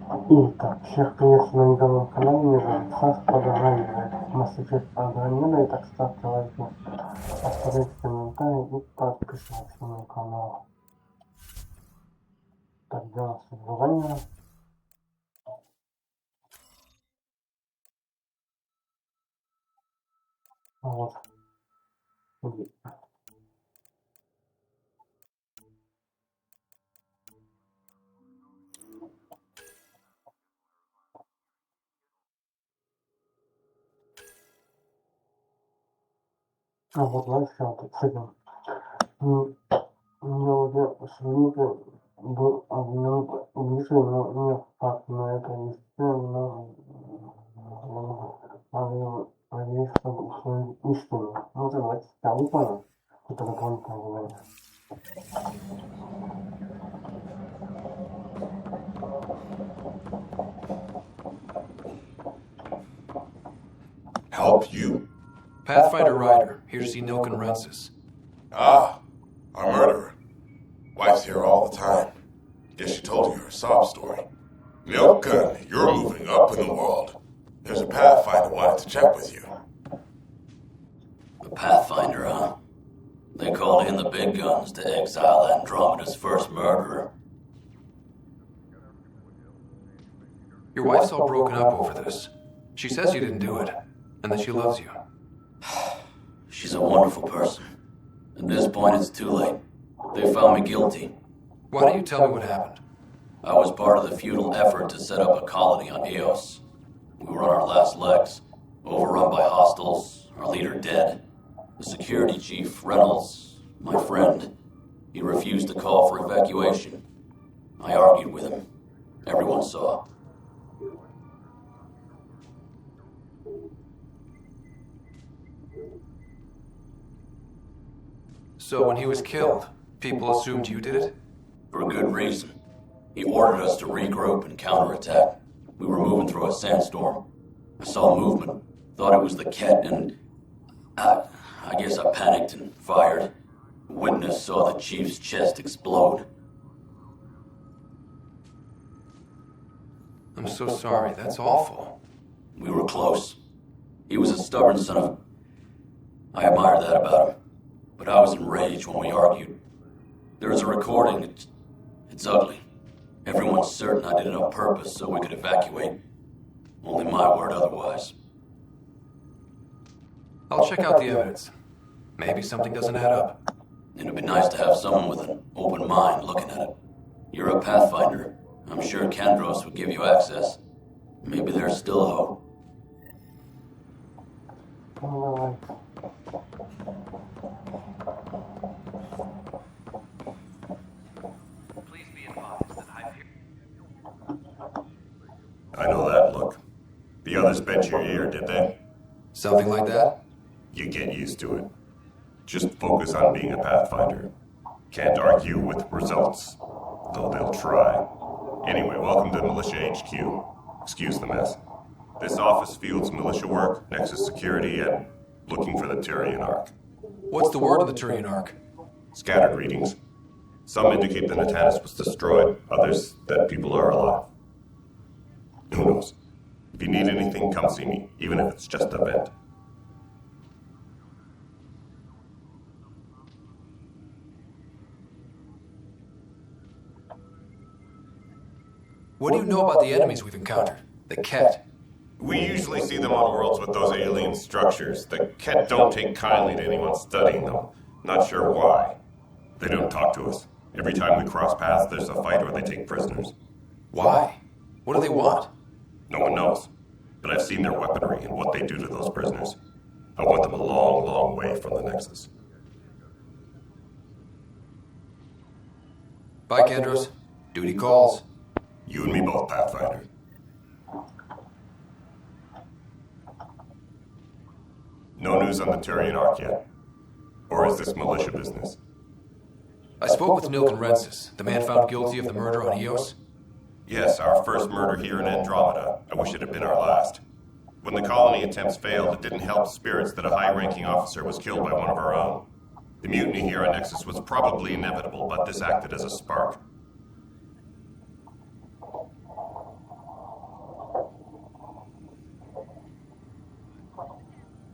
Итак, всех приветствую на недавнем канале, меня зовут Саш, продолжаем Mass Effect Andromeda, итак, ставьте лайки, оставляйте комментарии и подписывайтесь на мой канал. Так, где у нас задание? Вот. А вот дальше вот с этим. Мне уже сегодня был обвинен ближе, но не факт на это есть, но надеюсь, чтобы установить истину. Ну, давайте, я выполню. Это дополнительное задание. Help you? Pathfinder Ryder, here to see Nilk and Rensis. Ah, our murderer. Wife's here all the time. Guess she told you her sob story. Milken, you're moving up in the world. There's a Pathfinder wanted to check with you. The Pathfinder, huh? They called in the big guns to exile Andromeda's first murderer. Your wife's all broken up over this. She says you didn't do it, and that she loves you. She's a wonderful person. At this point, it's too late. They found me guilty. Why don't you tell me what happened? I was part of the futile effort to set up a colony on Eos. We were on our last legs, overrun by hostiles, our leader dead. The security chief, Reynolds, my friend, he refused to call for evacuation. I argued with him. Everyone saw. So when he was killed, people assumed you did it? For good reason. He ordered us to regroup and counterattack. We were moving through a sandstorm. I saw movement, thought it was the Ket, and I guess I panicked and fired. Witness saw the chief's chest explode. I'm so sorry, that's awful. We were close. He was a stubborn son of... I admired that about him. But I was enraged when we argued. There is a recording. It's ugly. Everyone's certain I did it on purpose so we could evacuate. Only my word otherwise. I'll check out the evidence. Maybe something doesn't add up. It'd be nice to have someone with an open mind looking at it. You're a Pathfinder. I'm sure Kandros would give you access. Maybe there's still hope. I know that look. The others bent your ear, did they? Something like that? You get used to it. Just focus on being a Pathfinder. Can't argue with results, though they'll try. Anyway, welcome to Militia HQ. Excuse the mess. This office fields militia work, Nexus security, and looking for the Turian Ark. What's the word of the Turian Ark? Scattered readings. Some indicate the Natanus was destroyed, others that people are alive. Who knows? If you need anything, come see me, even if it's just a vent. What do you know about the enemies we've encountered? The Ket? We usually see them on worlds with those alien structures. The Ket don't take kindly to anyone studying them. Not sure why. They don't talk to us. Every time we cross paths, there's a fight or they take prisoners. Why? What do they want? No one knows. But I've seen their weaponry and what they do to those prisoners. I want them a long, long way from the Nexus. Bye, Kandros. Duty calls. You and me both, Pathfinder. No news on the Turian Ark yet? Or is this militia business? I spoke with Nilk and Rensis, the man found guilty of the murder on Eos. Yes, our first murder here in Andromeda. I wish it had been our last. When the colony attempts failed, it didn't help spirits that a high-ranking officer was killed by one of our own. The mutiny here on Nexus was probably inevitable, but this acted as a spark.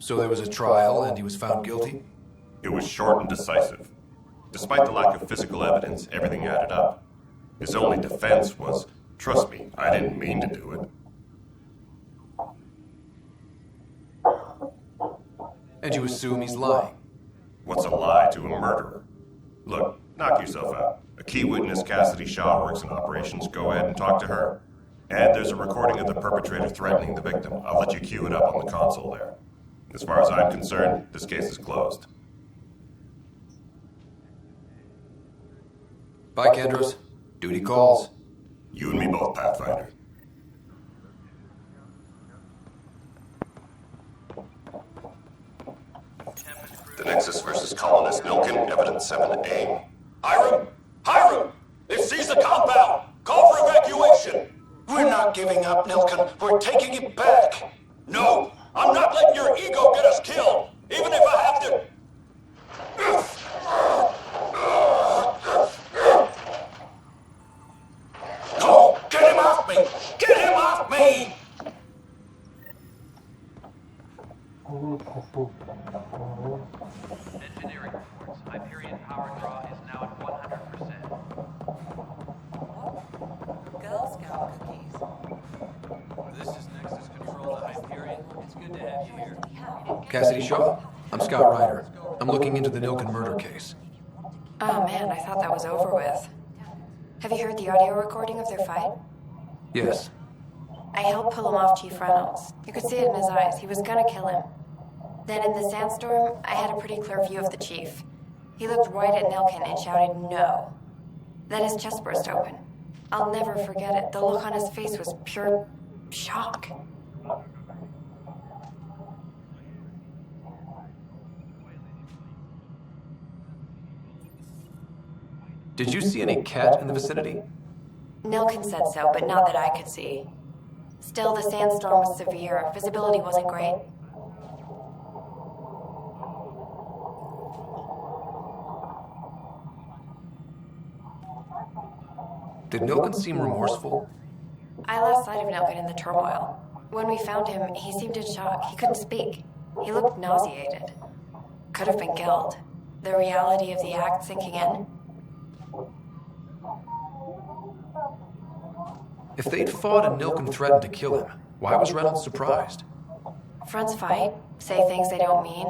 So there was a trial and he was found guilty? It was short and decisive. Despite the lack of physical evidence, everything added up. His only defense was, trust me, I didn't mean to do it. And you assume he's lying? What's a lie to a murderer? Look, knock yourself out. A key witness, Cassidy Shaw, works in operations. Go ahead and talk to her. And there's a recording of the perpetrator threatening the victim. I'll let you cue it up on the console there. As far as I'm concerned, this case is closed. Bye, Kendros. Duty calls. You and me both, Pathfinder. The Nexus versus Colonist Nilkin, Evidence 7A. Hiram! Hiram! They've seized the compound! Call for evacuation! We're not giving up, Nilkin. We're taking it back. No! I'm not letting your ego get us killed! Even if I have to... No! Get him off me! Get him off me! Engineering reports. Hyperion power draw is now at 100%. Girl Scout cookies. This is Nexus Control to Hyperion. It's good to have you here. Cassidy Shaw? I'm Scott Ryder. I'm looking into the Nilkin murder case. Oh man, I thought that was over with. Have you heard the audio recording of their fight? Yes. I helped pull him off Chief Reynolds. You could see it in his eyes. He was gonna kill him. Then in the sandstorm, I had a pretty clear view of the chief. He looked right at Nilkin and shouted, "No." Then his chest burst open. I'll never forget it. The look on his face was pure shock. Did you see any cat in the vicinity? Nilkin said so, but not that I could see. Still, the sandstorm was severe. Visibility wasn't great. Did Nilkin seem remorseful? I lost sight of Nilkin in the turmoil. When we found him, he seemed in shock. He couldn't speak. He looked nauseated. Could have been killed. The reality of the act sinking in. If they'd fought and Nilkin threatened to kill him, why was Reynolds surprised? Friends fight, say things they don't mean,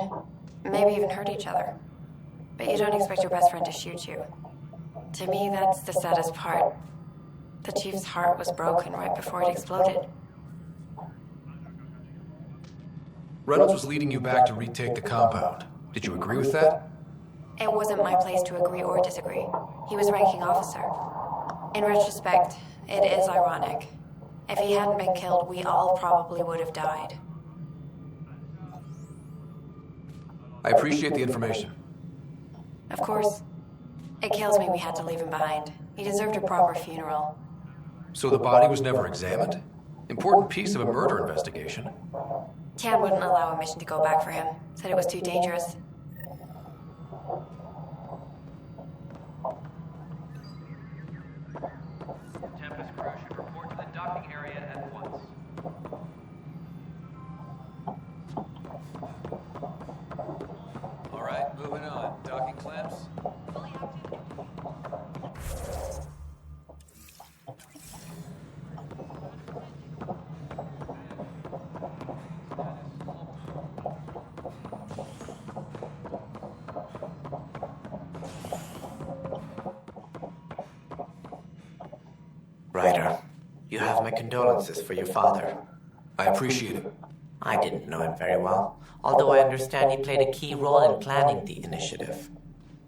maybe even hurt each other. But you don't expect your best friend to shoot you. To me, that's the saddest part. The chief's heart was broken right before it exploded. Reynolds was leading you back to retake the compound. Did you agree with that? It wasn't my place to agree or disagree. He was ranking officer. In retrospect, it is ironic. If he hadn't been killed, we all probably would have died. I appreciate the information. Of course. It kills me we had to leave him behind. He deserved a proper funeral. So the body was never examined? Important piece of a murder investigation. Tian wouldn't allow a mission to go back for him. Said it was too dangerous. Tempest crew should report to the docking area at once. All right, moving on. Docking clamps. Ryder, you have my condolences for your father. I appreciate it. I didn't know him very well, although I understand he played a key role in planning the initiative.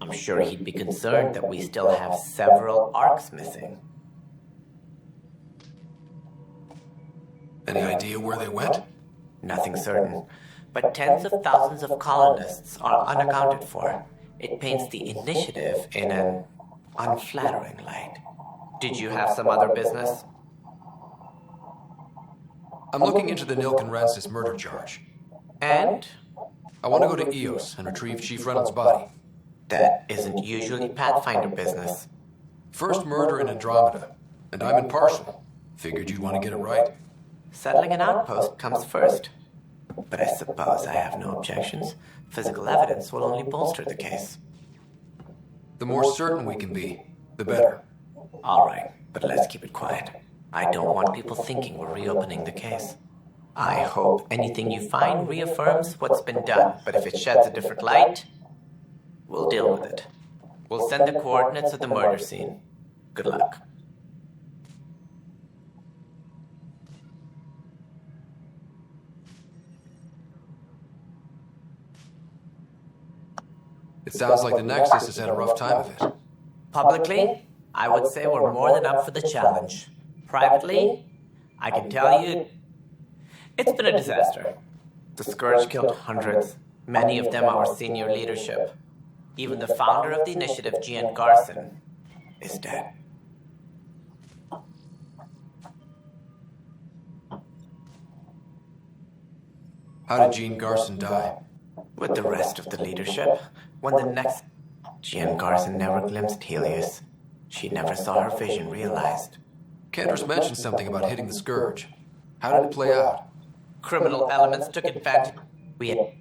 I'm sure he'd be concerned that we still have several arcs missing. Any idea where they went? Nothing certain, but tens of thousands of colonists are unaccounted for. It paints the initiative in an unflattering light. Did you have some other business? I'm looking into the Nilkin Rancis murder charge. And? I want to go to EOS and retrieve Chief Reynolds' body. That isn't usually Pathfinder business. First murder in Andromeda, and I'm impartial. Figured you'd want to get it right. Settling an outpost comes first. But I suppose I have no objections. Physical evidence will only bolster the case. The more certain we can be, the better. All right, but let's keep it quiet. I don't want people thinking we're reopening the case. I hope anything you find reaffirms what's been done, but if it sheds a different light, we'll deal with it. We'll send the coordinates of the murder scene. Good luck. It sounds like the Nexus has had a rough time of it. Publicly, I would say we're more than up for the challenge. Privately, I can tell you, it's been a disaster. The Scourge killed hundreds, many of them our senior leadership. Even the founder of the initiative, Gian Garson, is dead. How did Gene Garson die? With the rest of the leadership, when the next... Gian Garson never glimpsed Helios. She never saw her vision realized. Cantor's mentioned something about hitting the Scourge. How did it play out? Criminal elements took advantage. We had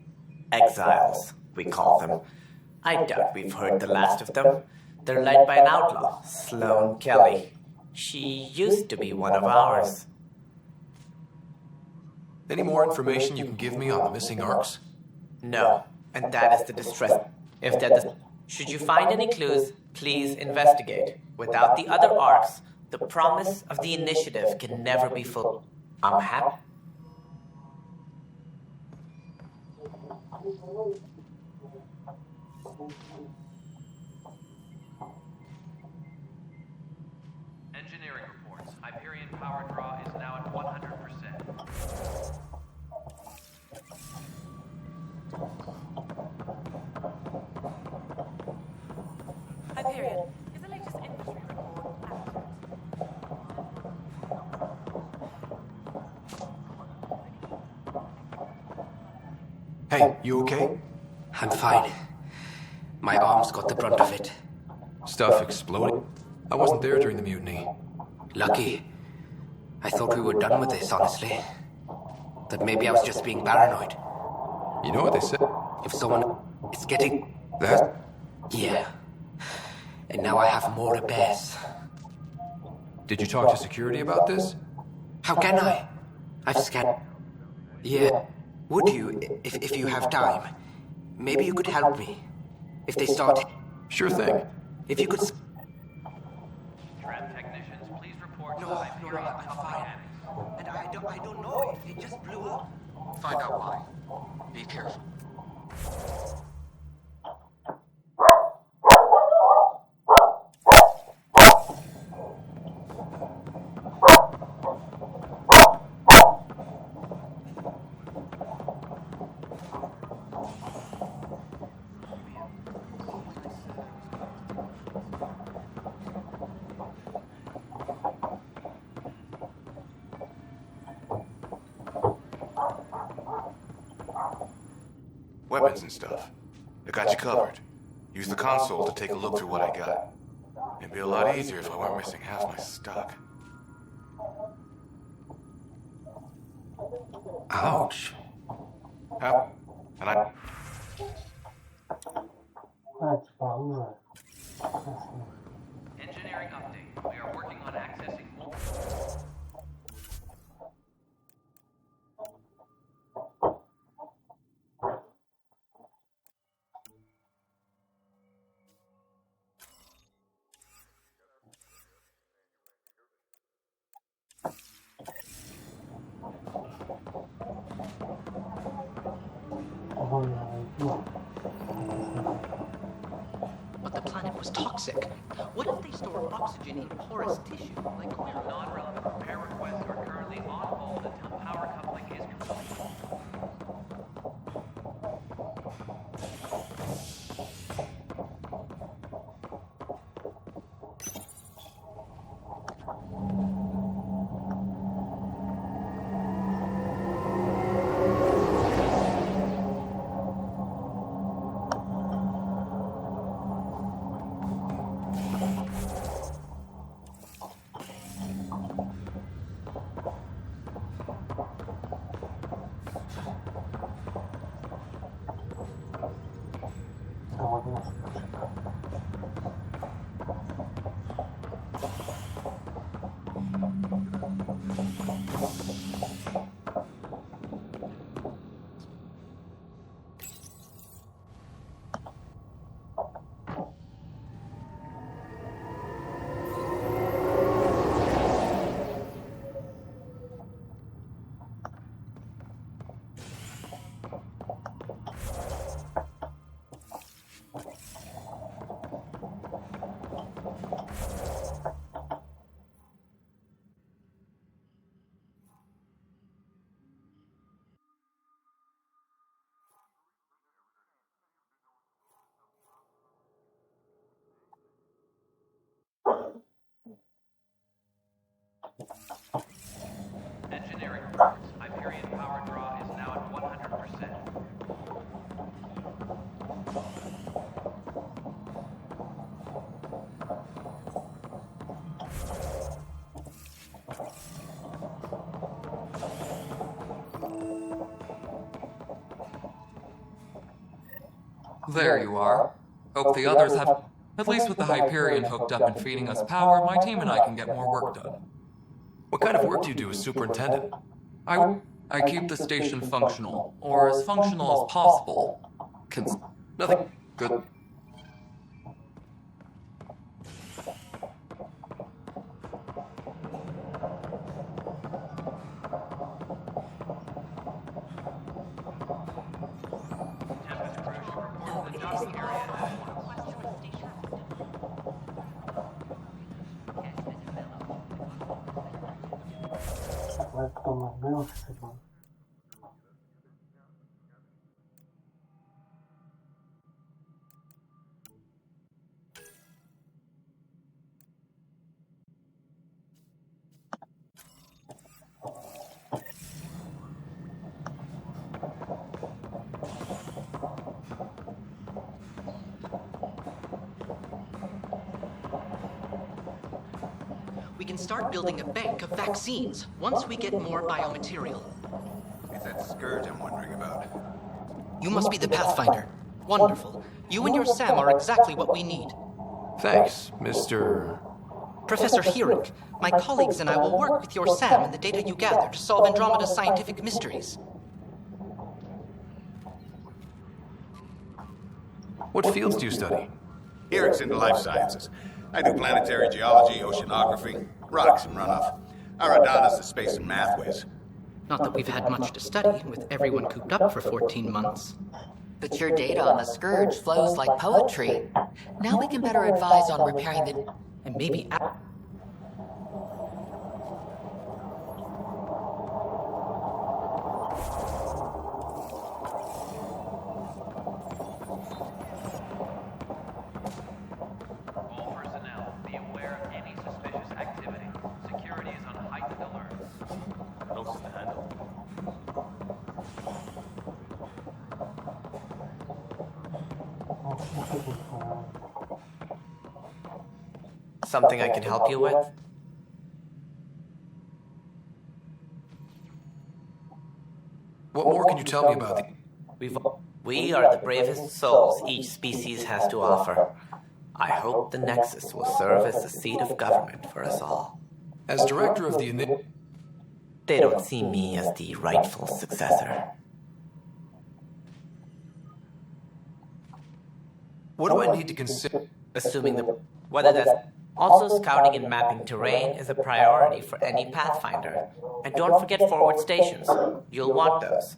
exiles, we call them. I doubt we've heard the last of them. They're led by an outlaw, Sloane Kelly. She used to be one of ours. Any more information you can give me on the missing arcs? No, and that is the distress. If that is... Should you find any clues, please investigate. Without the other arcs, the promise of the initiative can never be full. I'm happy. Engineering reports. Hyperion power draw is now at 100%. Hyperion, is the latest industry report accurate? Hey, you okay? I'm fine. My arms got the brunt of it. Stuff exploding? I wasn't there during the mutiny. Lucky. I thought we were done with this, honestly. That maybe I was just being paranoid. You know what they said? If someone is getting... That? Yeah. And now I have more repairs. Did you talk to security about this? How can I? I've scanned... Yeah. Would you, if you have time? Maybe you could help me. If they start... Sure thing. If you could... Trap technicians, please report to No, the no, Hyperion I'm power fine. mechanics. And I don't know. It just blew up. Find out why. Be careful. Weapons and stuff. I got you covered. Use the console to take a look through what I got. It'd be a lot easier if I weren't missing half my stock. Ouch. And I... That's about Engineering update. We are working on accessing multiple... But the planet was toxic. What if they store oxygen in porous tissue? Like clear non-relevant repair requests are currently on hold until power coupling is complete. There you are. Hope the others have... At least with the Hyperion hooked up and feeding us power, my team and I can get more work done. What kind of work do you do as superintendent? I keep the station functional, or as functional as possible. Nothing. Good. Кто нас был с этим? We can start building a bank of vaccines once we get more biomaterial. It's that scourge I'm wondering about. You must be the Pathfinder. Wonderful. You and your Sam are exactly what we need. Thanks, Mr. Professor Hirik, my colleagues and I will work with your Sam and the data you gather to solve Andromeda's scientific mysteries. What fields do you study? Eric's into life sciences. I do planetary geology, oceanography, rocks and runoff. Aradana's the space and math whiz. Not that we've had much to study, with everyone cooped up for 14 months. But your data on the Scourge flows like poetry. Now we can better advise on repairing the... And maybe... All personnel, be aware of any suspicious activity. Security is on heightened alert. Close to handle. Something I can help you with? What more can you tell me about the... We are the bravest souls each species has to offer. I hope the Nexus will serve as the seat of government for us all. As director of the... They don't see me as the rightful successor. What do I need to consider? Assuming that whether that's also scouting and mapping terrain is a priority for any Pathfinder. And don't forget forward stations. You'll want those.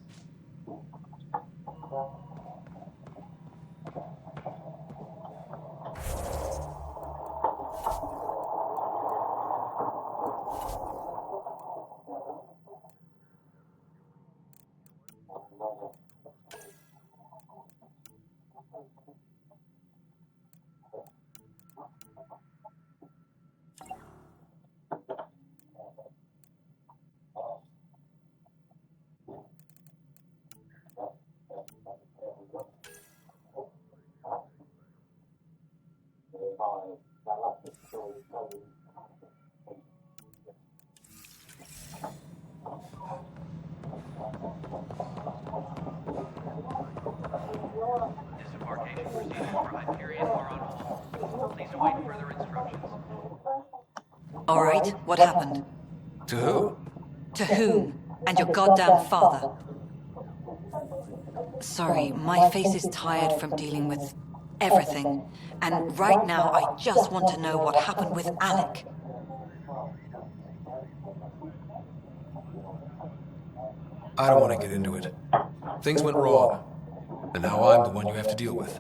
Disembarkation procedures for Hyperion are on hold. Please await further instructions. All right, what happened? To who? To whom? And your goddamn father. Sorry, my face is tired from dealing with everything. And right now, I just want to know what happened with Alec. I don't want to get into it. Things went wrong. And now I'm the one you have to deal with.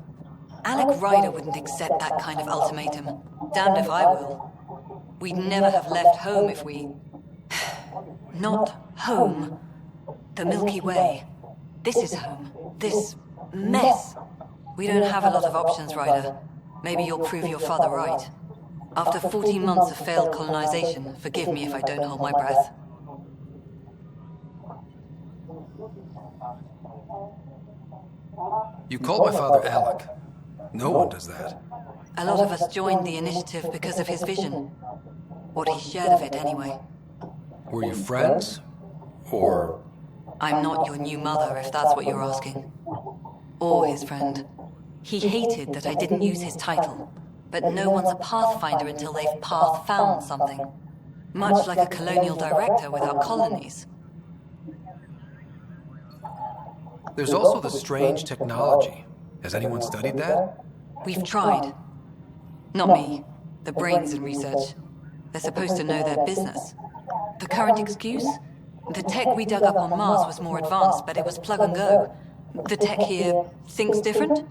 Alec Ryder wouldn't accept that kind of ultimatum. Damned if I will. We'd never have left home if we... Not home. The Milky Way. This is home. This mess. We don't have a lot of options, Ryder. Maybe you'll prove your father right. After 14 months of failed colonization, forgive me if I don't hold my breath. You called my father Alec. No one does that. A lot of us joined the initiative because of his vision. What he shared of it, anyway. Were you friends? Or... I'm not your new mother, if that's what you're asking. Or his friend. He hated that I didn't use his title, but no one's a pathfinder until they've path-found something. Much like a colonial director without colonies. There's also the strange technology. Has anyone studied that? We've tried. Not me. The brains in research. They're supposed to know their business. The current excuse? The tech we dug up on Mars was more advanced, but it was plug and go. The tech here thinks different?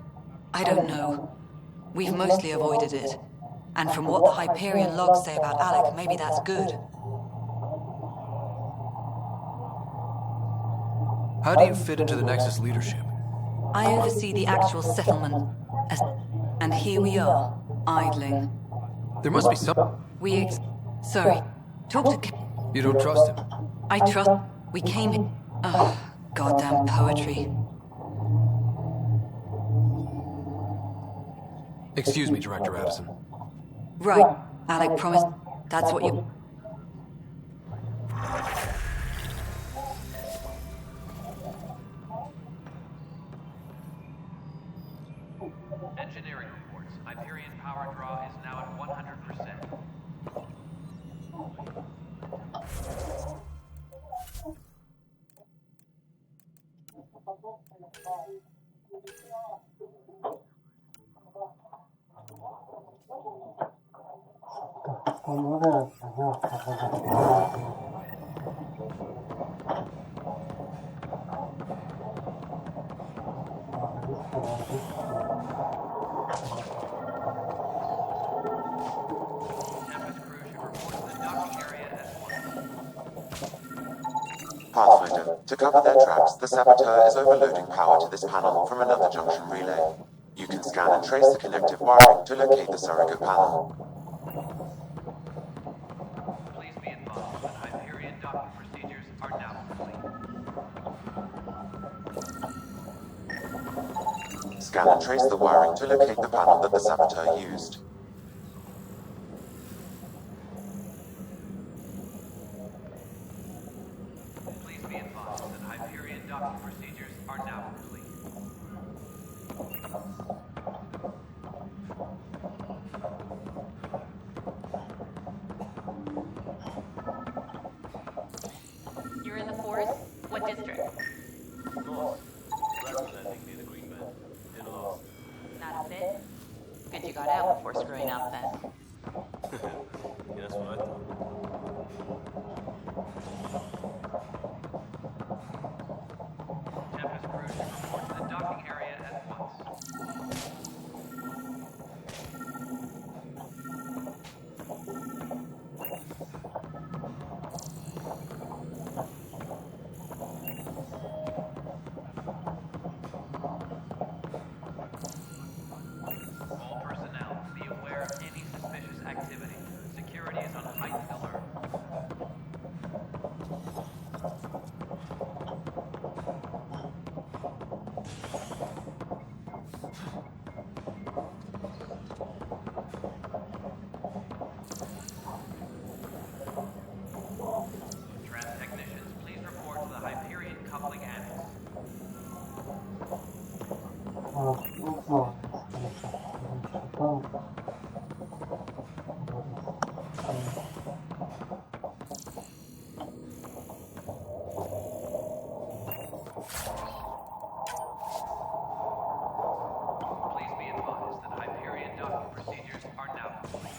I don't know. We've mostly avoided it. And from what the Hyperion logs say about Alec, maybe that's good. How do you fit into the Nexus leadership? I oversee the actual settlement. And here we are, idling. There must be some... Sorry. Talk to... You don't trust him? I trust... We came here... Oh, goddamn poetry. Excuse me, Director Addison. Right. Alec promised... That's what you... Engineering reports. Hyperion power draw is now at 100%. Pathfinder, to cover their tracks, the saboteur is overloading power to this panel from another junction relay. You can scan and trace the connective wiring to locate the surrogate panel. Please be advised that Hyperion docking procedures are now complete. Scan and trace the wiring to locate the panel that the saboteur used. Please be advised that Hyperion docking procedures are now complete. You're in the forest? What district? North. Representing near the Green Belt. In Lost. Not a bit. Good you got out before screwing up then. Yeah, that's what I thought. Tempest crew should report to the docking area at once. All personnel, be aware of any suspicious activity. Security is on heightened alert. Trans technicians, please report to the Hyperion coupling annex. Please be advised that Hyperion docking procedures are now complete.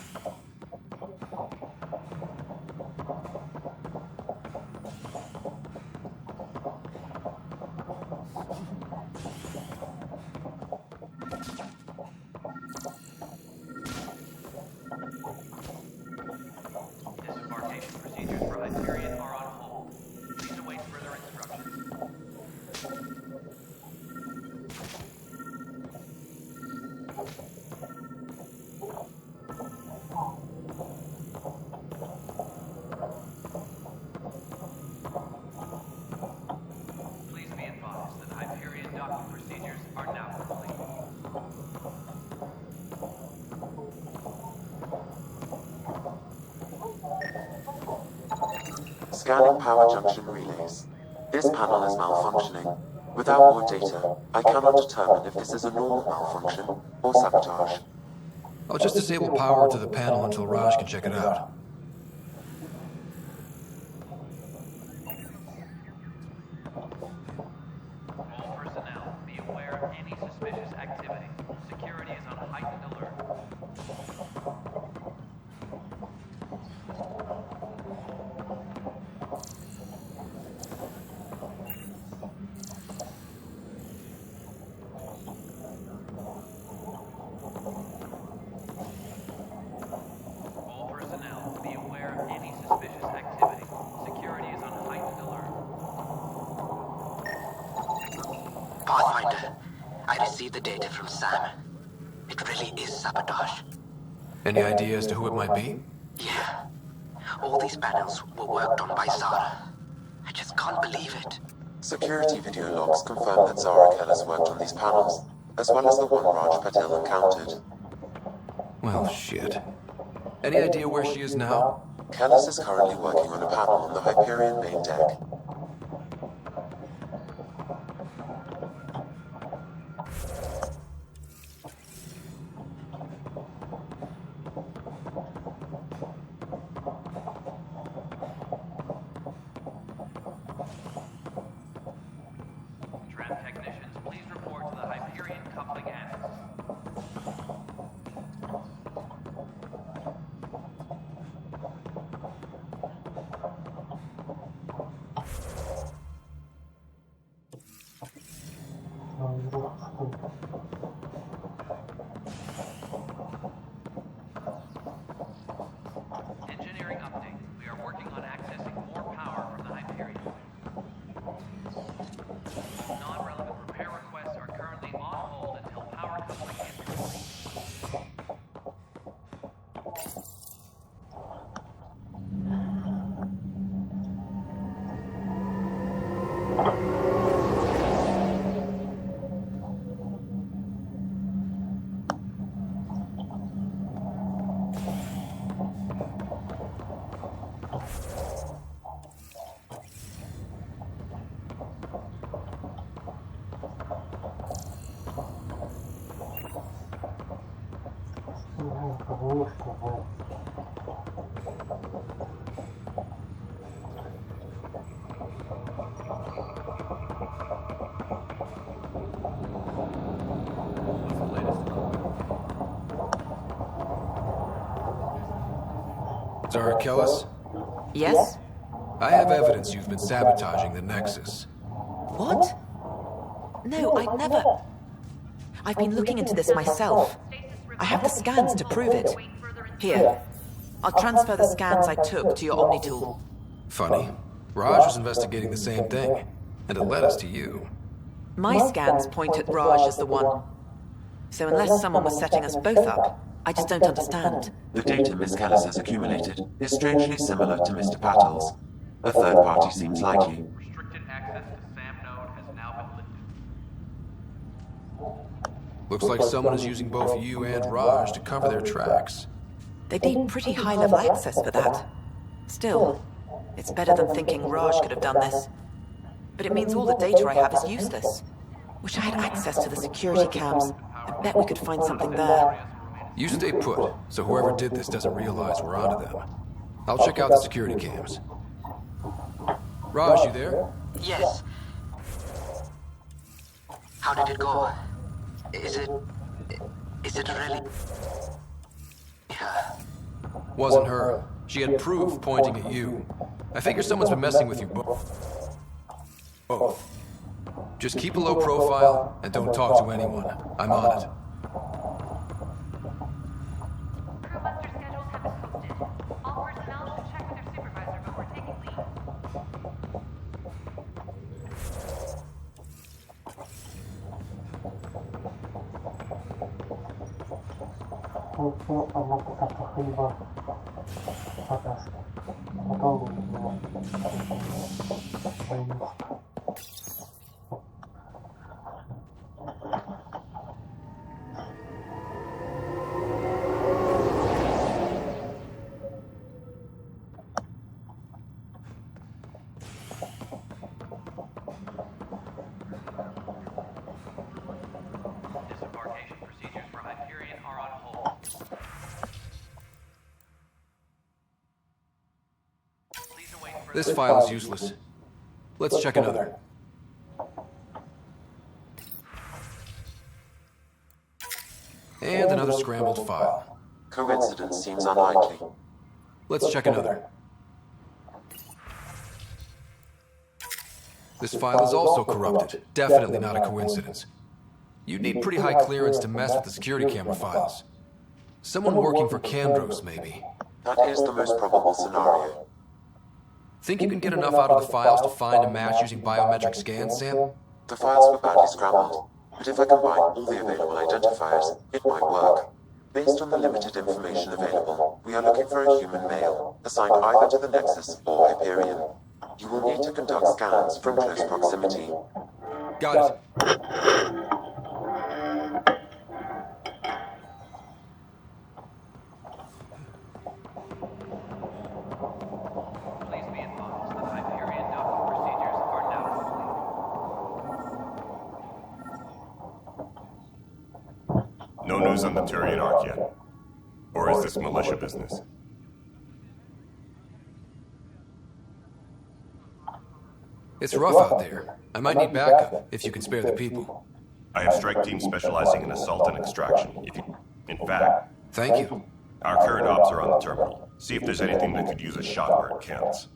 Disembarkation procedures for Hyperion are on hold. Please await further instructions. Please be advised that Hyperion docking procedures are now complete. Scanning power junction relays. This panel is malfunctioning. Without more data, I cannot determine if this is a normal malfunction or sabotage. I'll just disable power to the panel until Raj can check it out. All personnel, be aware of any suspicious activity. Security is on heightened alert. All personnel, be aware of any suspicious activity. Security is on heightened alert. Pathfinder, I received the data from Sam. It really is sabotage. Any idea as to who it might be? Yeah. All these panels were worked on by Zara. I just can't believe it. Security video logs confirm that Zara Kellis worked on these panels, as well as the one Raj Patel encountered. Well, shit. Any idea where she is now? Kellis is currently working on a panel on the Hyperion main deck. Tram technicians, please report to the Hyperion coupling annex. Engineering update. We are working on accessing more power from the Hyperion. Non-relevant repair requests are currently on hold until power coupling is complete. Zara Kellis? Yes? I have evidence you've been sabotaging the Nexus. What? No, I'd never. I've been looking into this myself. I have the scans to prove it. Here. I'll transfer the scans I took to your Omni tool. Funny. Raj was investigating the same thing, and it led us to you. My scans point at Raj as the one. So unless someone was setting us both up, I just don't understand. The data Miss Kellis has accumulated is strangely similar to Mr. Patel's. A third party seems likely. Restricted access to SAM node has now been lifted. Looks like someone is using both you and Raj to cover their tracks. They need pretty high-level access for that. Still, it's better than thinking Raj could have done this. But it means all the data I have is useless. Wish I had access to the security cams. I bet we could find something there. You stay put, so whoever did this doesn't realize we're onto them. I'll check out the security cams. Raj, you there? Yes. How did it go? Is it really... Wasn't her. She had proof pointing at you. I figure someone's been messing with you both. Just keep a low profile and don't talk to anyone. I'm on it. Crewbuster schedules have been posted. All personnel should check with their supervisor before taking leave. Хочу обмотаться хлеба. Подаст. Потом пойму. This file is useless. Let's check another. And another scrambled file. Coincidence seems unlikely. Let's check another. This file is also corrupted. Definitely not a coincidence. You'd need pretty high clearance to mess with the security camera files. Someone working for Kandros, maybe. That is the most probable scenario. Think you can get enough out of the files to find a match using biometric scans, Sam? The files were badly scrambled, but if I combine all the available identifiers, it might work. Based on the limited information available, we are looking for a human male, assigned either to the Nexus or Hyperion. You will need to conduct scans from close proximity. Got it. Please be advised that Hyperion docking procedures are now complete. No news on the Turian Ark yet. Or is this militia business? It's rough out there. I might need backup, if you can spare the people. I have strike teams specializing in assault and extraction. In fact... Thank you. Our current ops are on the terminal. See if there's anything that could use a shot where it counts.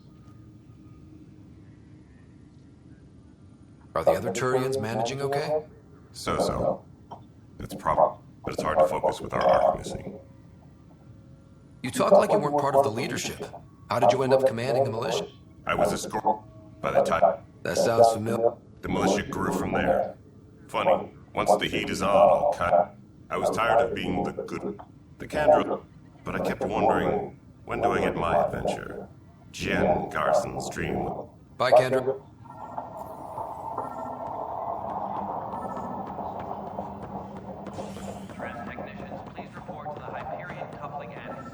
Are the other Turians managing okay? So. It's but it's hard to focus with our Ark missing. You talk like you weren't part of the leadership. How did you end up commanding the militia? I was escorted by the time... That sounds familiar. The militia grew from there. Funny, once the heat is on, I'll cut. I was tired of being the Kandros, but I kept wondering, when do I get my adventure? Jen Garson's dream. Bye, Kendra. Trans technicians, please report to the Hyperion coupling annex.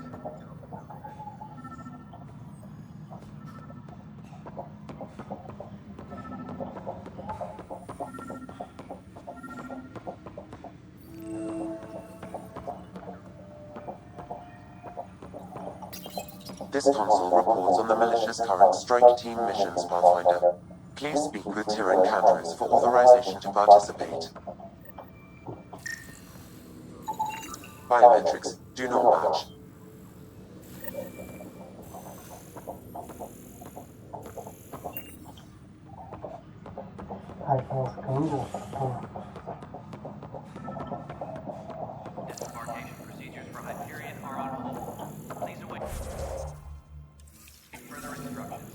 This console reports on the militia's current strike team missions, Pathfinder. Please speak with Tyrion Kandros for authorization to participate. Biometrics do not match. Disembarkation procedures for Hyperion are on hold. Please await further instructions.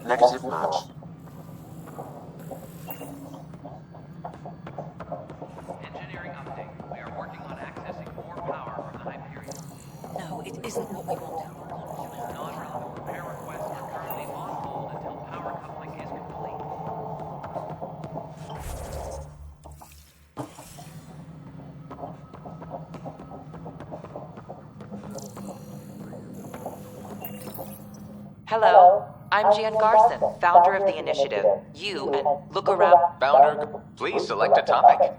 Negative match. Engineering update. We are working on accessing more power from the Hyperion. No, it isn't what we want. Non-relevant repair requests are currently on hold until power coupling is complete. Hello, I'm Jan Garson, founder of the initiative. You and look around. Founder, please select a topic.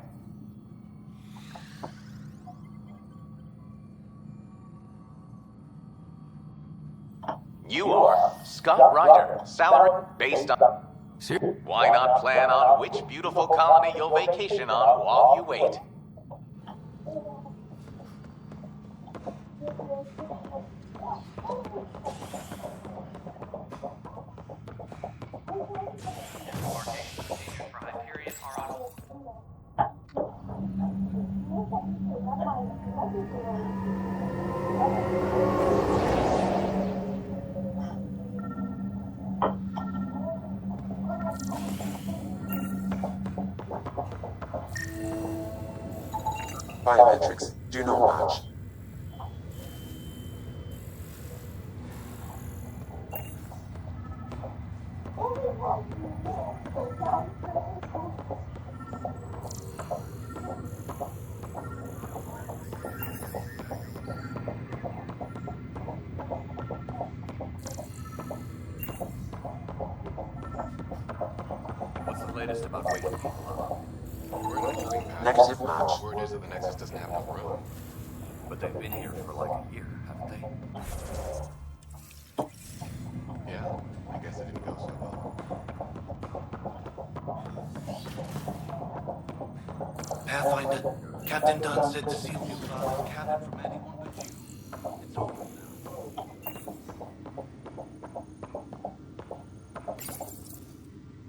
You are Scott Ryder, salary based on... Why not plan on which beautiful colony you'll vacation on while you wait? Disembarkation procedures for Hyperion are on hold. Biometrics do not match. What's the latest about waking people up? We're not using power. Negative match. Word is that the Nexus doesn't have enough room. But they've been here for like a year, haven't they? Yeah, I guess it didn't go so well. Pathfinder, Captain Dunn said to seal you out of the cabin from anyone but you. It's over now.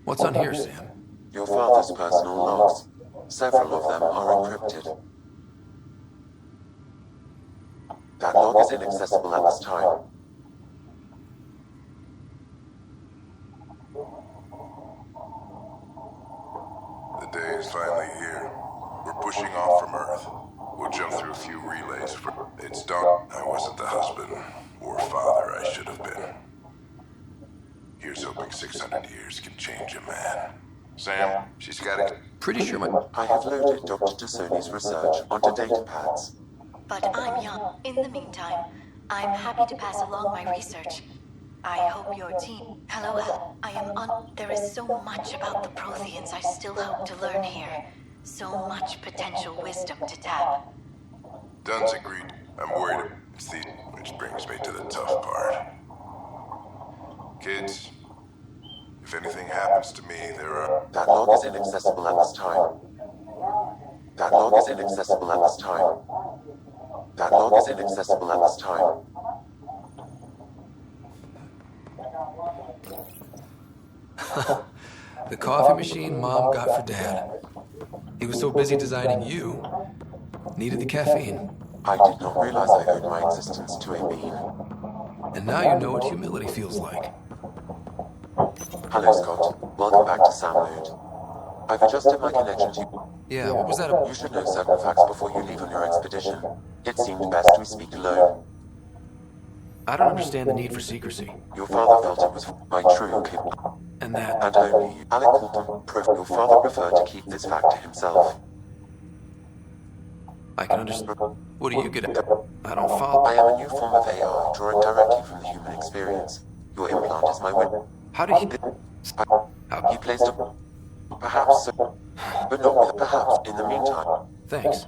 What's on here, Sam? Your father's personal logs. Several of them are encrypted. That log is inaccessible at this time. The day is finally here. We're pushing off from Earth. We'll jump through a few relays. It's done. I wasn't the husband or father I should have been. Here's hoping 600 years can change a man. Sam, She's got it. Pretty sure my... I have loaded Dr. Tassoni's research onto data pads. But I'm young. In the meantime, I'm happy to pass along my research. I hope your team... Hello, Al. I am on... There is so much about the Protheans I still hope to learn here. So much potential wisdom to tap. Dunn's agreed. I'm worried. Which brings me to the tough part. Kids, if anything happens to me, there are... That log is inaccessible at this time. That log is inaccessible at this time. That log is inaccessible at this time. The coffee machine Mom got for Dad. He was so busy designing you, needed the caffeine. I did not realize I owed my existence to a bean. And now you know what humility feels like. Hello, Scott. Welcome back to Samload. I've adjusted my connection to... Yeah, what was that about? You should know certain facts before you leave on your expedition. It seemed best we speak alone. I don't understand the need for secrecy. Your father felt it was my true capable. And that... And only you. Alec called them proof. Your father preferred to keep this fact to himself. I can understand. What do you get at? I don't follow. I am a new form of AI, drawing directly from the human experience. Your implant is my witness. How did he... He placed a... Perhaps, but not with perhaps in the meantime. Thanks.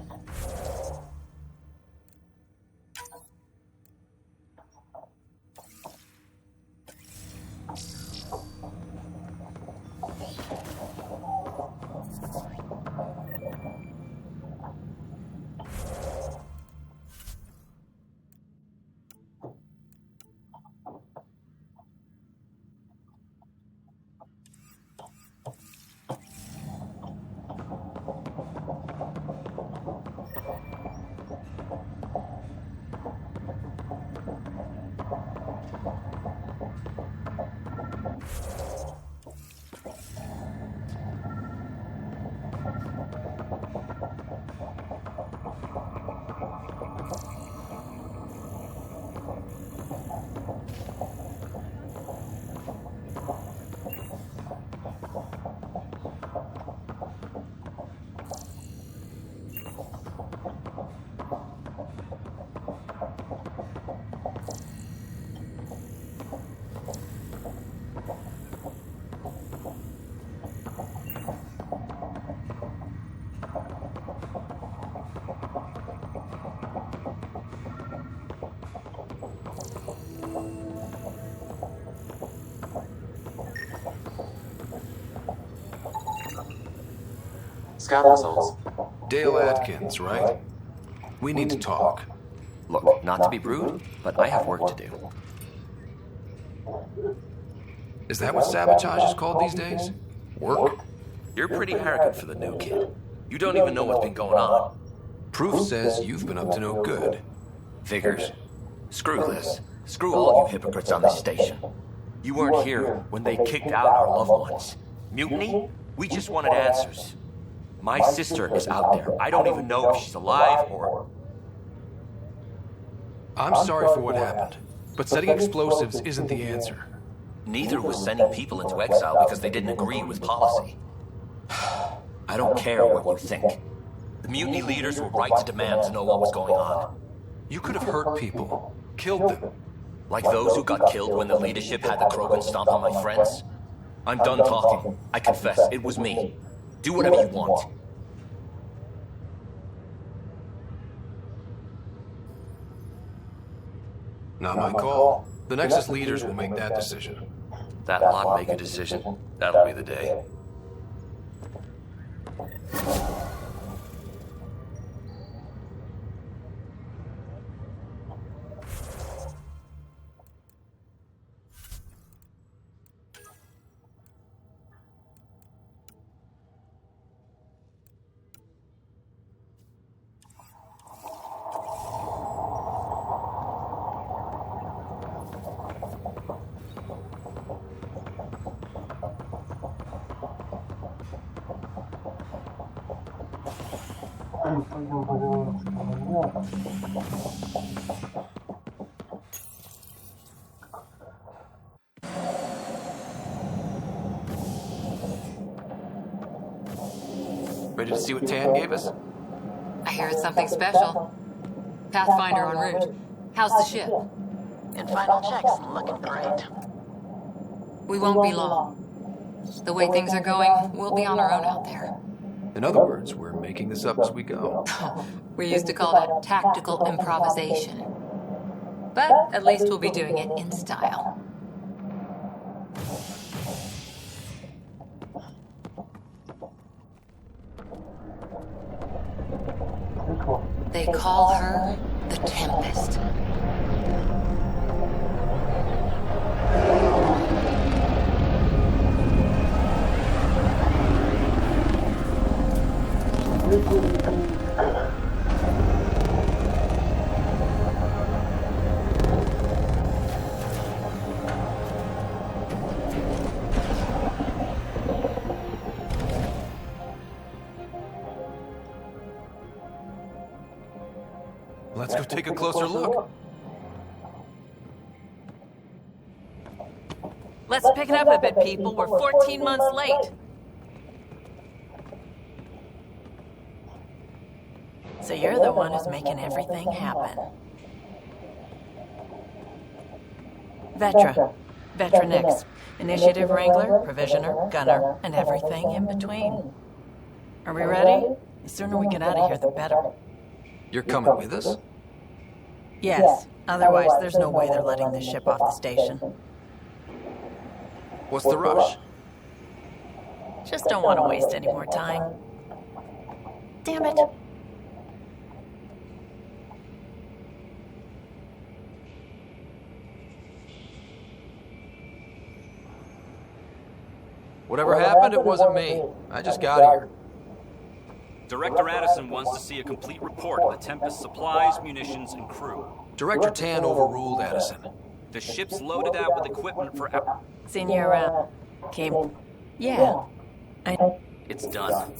Scan results. Dale Atkins, right? We need to talk. Look, not to be rude, but I have work to do. Is that what sabotage is called these days? Work? You're pretty arrogant for the new kid. You don't even know what's been going on. Proof says you've been up to no good. Figures. Screw this. Screw all you hypocrites on this station. You weren't here when they kicked out our loved ones. Mutiny? We just wanted answers. My sister is out there. I don't even know if she's alive or... I'm sorry for what happened, but setting explosives isn't the answer. Neither was sending people into exile because they didn't agree with policy. I don't care what you think. The mutiny leaders were right to demand to know what was going on. You could have hurt people, killed them. Like those who got killed when the leadership had the Krogan stomp on my friends? I'm done talking. I confess, it was me. Do whatever you want. Not my call. The Nexus leaders will make that decision. That lot make a decision. That'll be the day. Пойдем подивимось, що є. Ready to see what Tan gave us? I hear it's something special. Pathfinder en route. How's the ship? In final checks, looking great. We won't be long. The way things are going, we'll be on our own out there. In other words, we're making this up as we go. We used to call that tactical improvisation. But at least we'll be doing it in style. They call her the Tempest. Let's go take a closer look. Let's pick it up a bit, people. We're 14 months late. So you're the one who's making everything happen. Vetra. Vetronix. Initiative Wrangler, Provisioner, Gunner, and everything in between. Are we ready? The sooner we get out of here, the better. You're coming with us? Yes. Otherwise, there's no way they're letting this ship off the station. What's the rush? Just don't want to waste any more time. Damn it. Whatever happened, it wasn't me. I just got here. Director Addison wants to see a complete report of the Tempest's supplies, munitions, and crew. Director Tan overruled Addison. The ship's loaded out with equipment for... Senior, came... Yeah. It's done.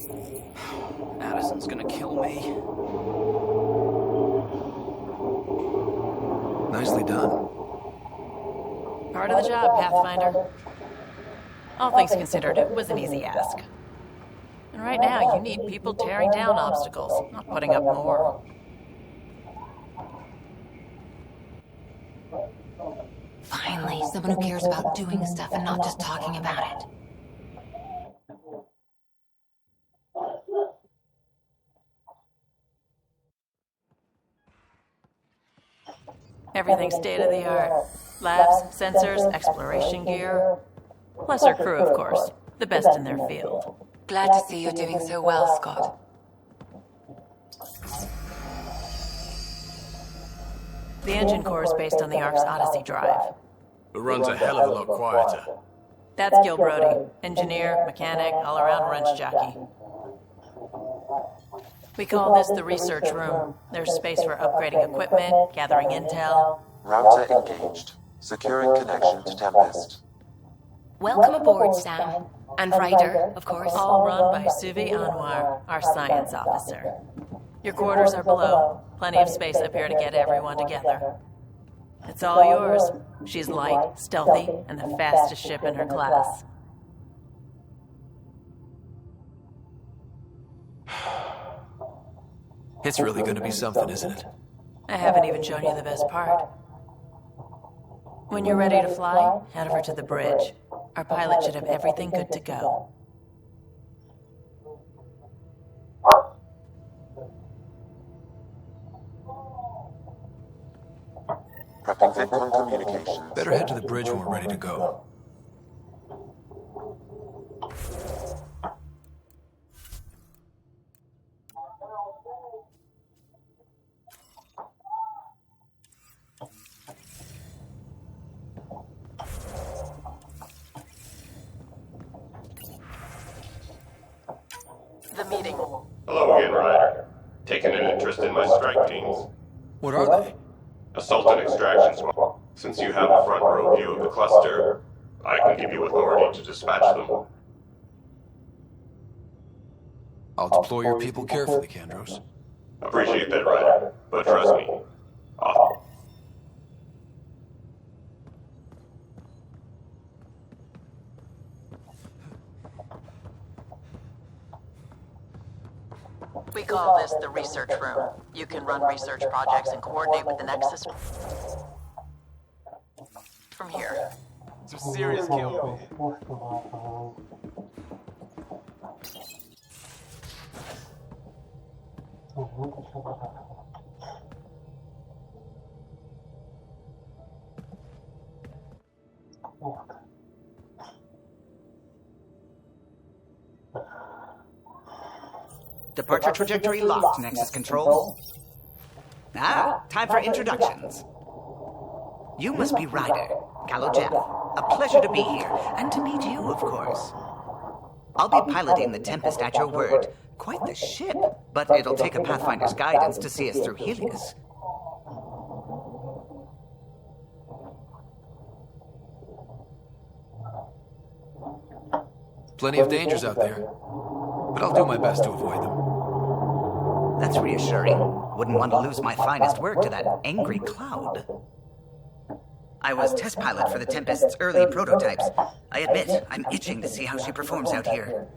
Addison's gonna kill me. Nicely done. Part of the job, Pathfinder. All things considered, it was an easy ask. And right now, you need people tearing down obstacles, not putting up more. Finally, someone who cares about doing stuff and not just talking about it. Everything's state-of-the-art. Labs, sensors, exploration gear. Plus our crew, of course. The best in their field. Glad to see you're doing so well, Scott. The engine core is based on the Ark's Odyssey drive. It runs a hell of a lot quieter. That's Gil Brody. Engineer, mechanic, all-around wrench jockey. We call this the research room. There's space for upgrading equipment, gathering intel. Router engaged. Securing connection to Tempest. Welcome aboard, Sam. And Ryder, of course. All run by Suvi Anwar, our science officer. Your quarters are below. Plenty of space up here to get everyone together. It's all yours. She's light, stealthy, and the fastest ship in her class. It's really going to be something, isn't it? I haven't even shown you the best part. When you're ready to fly, head over to the bridge. Our pilot should have everything good to go. Prepping VidCon communications. Better head to the bridge when we're ready to go. The meeting. Hello again, Ryder. Taking an interest in my strike teams. What are they? Assault and extraction squad. Since you have a front row view of the cluster, I can give you authority to dispatch them. I'll deploy your people carefully, Kandros. Appreciate that, Ryder. But trust me, We call this the research room. You can run research projects and coordinate with the Nexus from here. Some serious kill. Departure trajectory locked, Nexus Control. Time for introductions. You must be Ryder, Callow Jeff. A pleasure to be here, and to meet you, of course. I'll be piloting the Tempest at your word. Quite the ship, but it'll take a Pathfinder's guidance to see us through Helios. Plenty of dangers out there, but I'll do my best to avoid them. That's reassuring. Wouldn't want to lose my finest work to that angry cloud. I was test pilot for the Tempest's early prototypes. I admit, I'm itching to see how she performs out here.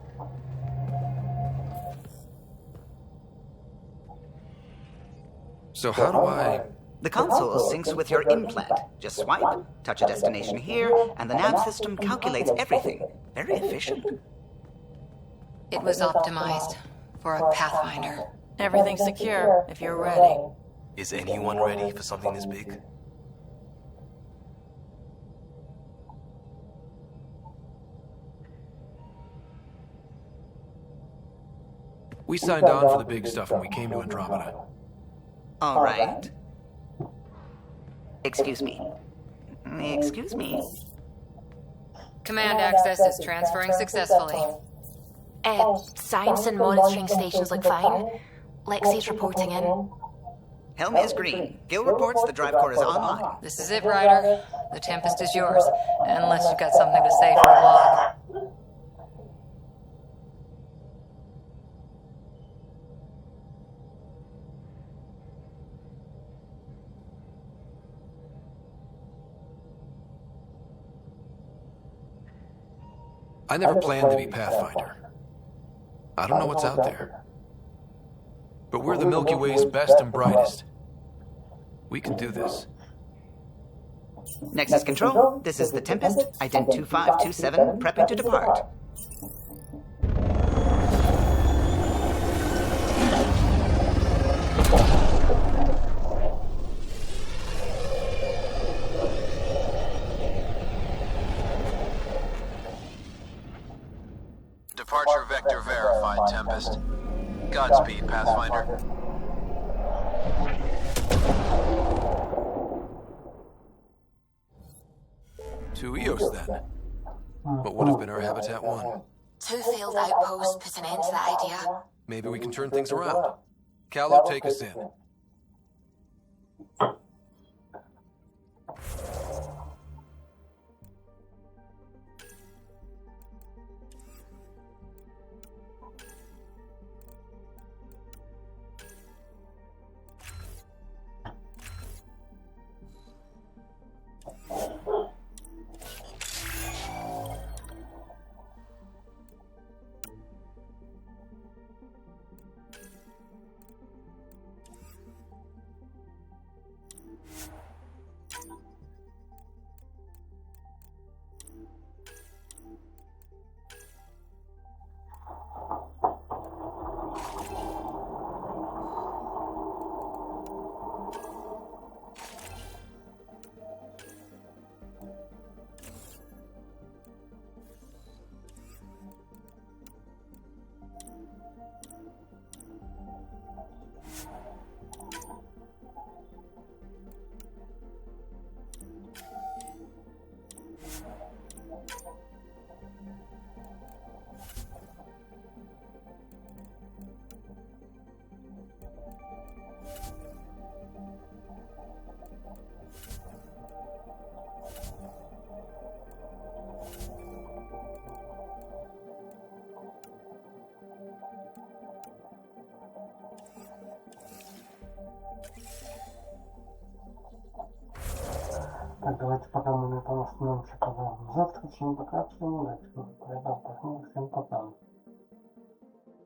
So how do I... The console syncs with your implant. Just swipe, touch a destination here, and the nav system calculates everything. Very efficient. It was optimized for a Pathfinder. Everything's secure if you're ready. Is anyone ready for something this big? We signed on for the big stuff when we came to Andromeda. All right. Excuse me. Excuse me. Command access is transferring successfully. Science and monitoring stations look fine. Lexi's reporting in. Helm is green. Gil reports the drive core is online. This is it, Ryder. The Tempest is yours, unless you've got something to say for the log. I never planned to be Pathfinder. I don't know what's out there. But we're the Milky Way's best and brightest. We can do this. Nexus Control, this is the Tempest, Ident 2527, prepping to depart. Departure vector verified, Tempest. Godspeed, Pathfinder. To Eos, then. What would have been our Habitat 1? 2 failed outposts put an end to that idea. Maybe we can turn things around. Callow, take us in. Так, давайте пока мы на этом остановимся, когда завтра. Всем пока, всем удачи. Всем пока.